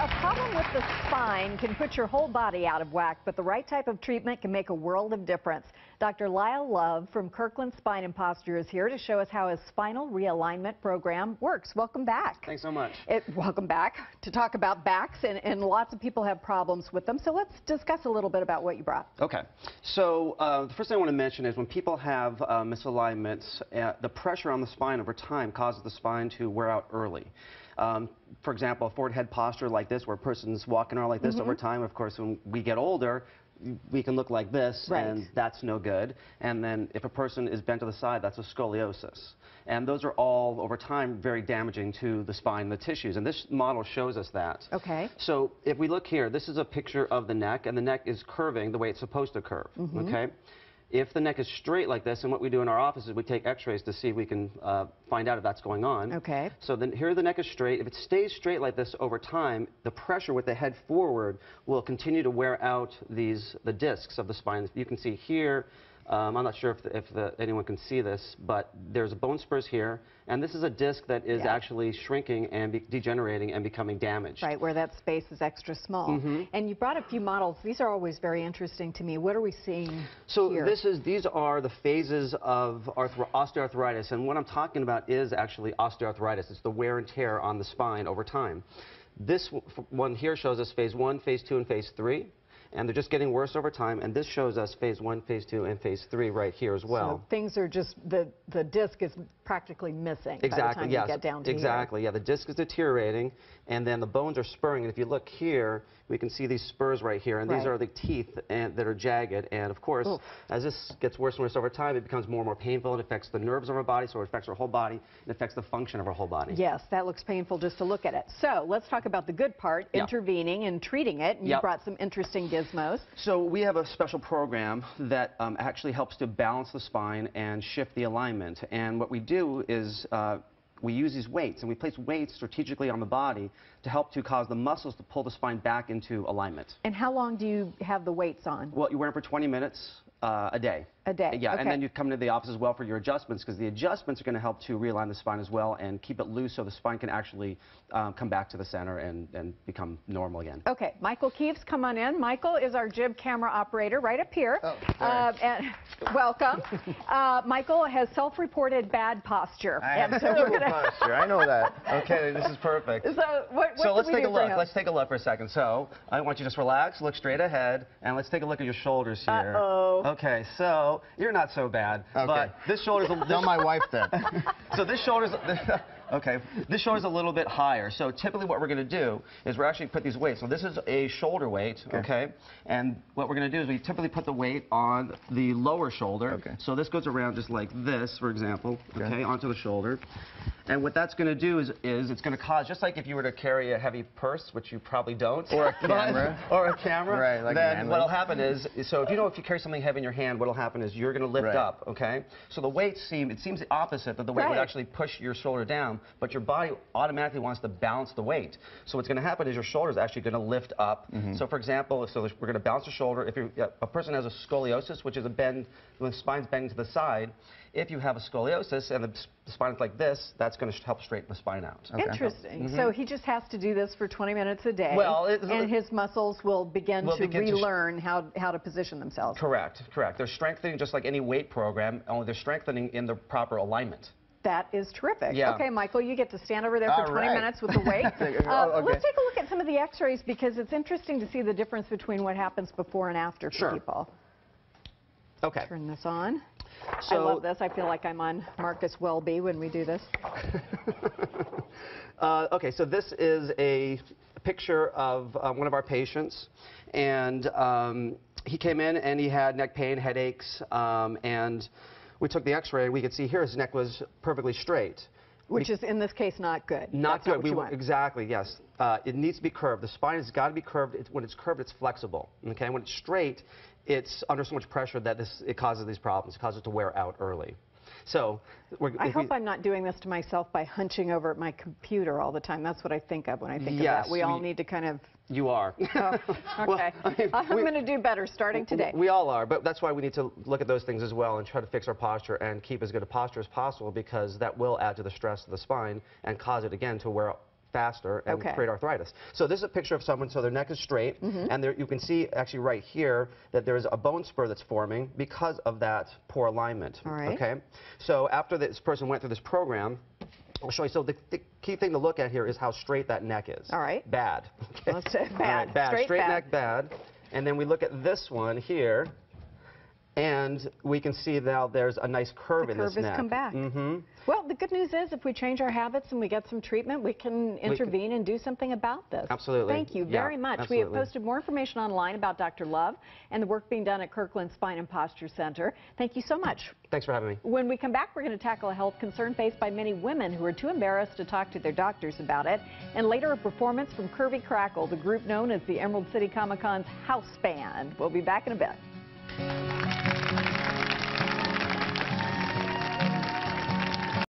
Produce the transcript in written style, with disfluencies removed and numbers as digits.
A problem with the spine can put your whole body out of whack, but the right type of treatment can make a world of difference. Dr. Lyle from Kirkland Spine and Posture is here to show us how his spinal realignment program works. Welcome back. Thanks so much. Welcome back to talk about backs, and lots of people have problems with them. So let's discuss a little bit about what you brought. Okay. So the first thing I want to mention is when people have misalignments, the pressure on the spine over time causes the spine to wear out early. For example, a forward head posture like this, where a person's walking around like this over time, of course, when we get older, we can look like this, and that's no good. And then if a person is bent to the side, that's a scoliosis. And those are all, over time, very damaging to the spine, the tissues. And this model shows us that. Okay. So if we look here, this is a picture of the neck, and the neck is curving the way it's supposed to curve. Okay. If the neck is straight like this, and what we do in our office is we take x-rays to see if we can find out if that's going on. Okay. So then here the neck is straight. If it stays straight like this over time, the pressure with the head forward will continue to wear out the discs of the spine. You can see here, I'm not sure if anyone can see this, but there's bone spurs here, and this is a disc that is actually shrinking and degenerating and becoming damaged. Right, where that space is extra small. And you brought a few models. These are always very interesting to me. What are we seeing here? These are the phases of osteoarthritis, and what I'm talking about is actually osteoarthritis. It's the wear and tear on the spine over time. This one here shows us phase 1, phase 2, and phase 3. And they're just getting worse over time, and this shows us phase 1, phase 2, and phase 3 right here as well. So things are just, the disc is practically missing by the time you get down to here. Yeah, the disc is deteriorating, and then the bones are spurring, and if you look here, we can see these spurs right here, and these are the teeth that are jagged, and of course, as this gets worse and worse over time, it becomes more and more painful. It affects the nerves of our body, so it affects our whole body. It affects the function of our whole body. Yes, that looks painful just to look at it. So let's talk about the good part, intervening and treating it. And you brought some interesting gizmos. So we have a special program that actually helps to balance the spine and shift the alignment. And what we do is we use these weights, and we place weights strategically on the body to help to cause the muscles to pull the spine back into alignment. And how long do you have the weights on? Well, you wear them for 20 minutes a day. A day. Yeah, and then you come into the office as well for your adjustments, because the adjustments are going to help to realign the spine as well and keep it loose so the spine can actually come back to the center and become normal again. Okay, Michael Keeves, come on in. Michael is our jib camera operator right up here. Oh, and welcome. Michael has self-reported bad posture. I have terrible posture. I know that. Okay, this is perfect. So let's take a look. Let's take a look for a second. So I want you to just relax, look straight ahead, and let's take a look at your shoulders here. Okay, so you're not so bad, but this shoulder's a little... Tell my wife that. So this shoulder's... Okay, this shoulder's a little bit higher. So typically what we're going to do is we're actually put these weights. So this is a shoulder weight, okay? And what we're going to do is we typically put the weight on the lower shoulder. Okay. So this goes around just like this, for example, okay, onto the shoulder. And what that's going to do is it's going to cause, just like if you were to carry a heavy purse, which you probably don't. Or a camera. Or a camera. Right, like then what'll happen is, so if you carry something heavy in your hand, what'll happen is you're going to lift up, okay? So the weight it seems the opposite, that the weight would actually push your shoulder down, but your body automatically wants to balance the weight. So what's going to happen is your shoulder is actually going to lift up. So for example, we're going to balance the shoulder. If a person has a scoliosis, which is a bend, when the spine's bending to the side, if you have a scoliosis and the spine is like this, that's going to help straighten the spine out. Okay. Interesting. So he just has to do this for 20 minutes a day, and his muscles will begin to relearn how to position themselves. Correct, correct. They're strengthening just like any weight program, only they're strengthening in the proper alignment. That is terrific. Yeah. Okay, Michael, you get to stand over there for 20 minutes with the weight. Let's take a look at some of the x-rays, because it's interesting to see the difference between what happens before and after for people. Okay. Turn this on. So, I love this. I feel like I'm on Marcus Welby when we do this. Okay, so this is a picture of one of our patients, and he came in and he had neck pain, headaches, and we took the x-ray. We could see here his neck was perfectly straight. Which is, in this case, not good. Not good. Exactly, yes. It needs to be curved. The spine has got to be curved. When it's curved, it's flexible. Okay? When it's straight, it's under so much pressure that it causes these problems. It causes it to wear out early. So I hope I'm not doing this to myself by hunching over at my computer all the time. That's what I think of when I think of that. We all need to kind of... You are. Oh, okay. Well, I'm going to do better starting today. We all are, but that's why we need to look at those things as well and try to fix our posture and keep as good a posture as possible, because that will add to the stress of the spine and cause it, again, to wear faster and Okay. create arthritis. So this is a picture of someone, so their neck is straight, and there, you can see actually right here that there's a bone spur that's forming because of that poor alignment. All right. Okay. So after this person went through this program, I'll show you. So the key thing to look at here is how straight that neck is. All right. Bad. Okay. Let's say All bad. right, bad. Straight bad. neck, bad. And then we look at this one here, and we can see now there's a nice curve in this neck. The curve has come back. Mm-hmm. Well, the good news is if we change our habits and we get some treatment, we can intervene and do something about this. Absolutely. Thank you Yeah, very much. We absolutely. have posted more information online about Dr. Love and the work being done at Kirkland Spine and Posture Center. Thank you so much. Thanks for having me. When we come back, we're going to tackle a health concern faced by many women who are too embarrassed to talk to their doctors about it. And later, a performance from Curvy Crackle, the group known as the Emerald City Comic Con's house band. We'll be back in a bit.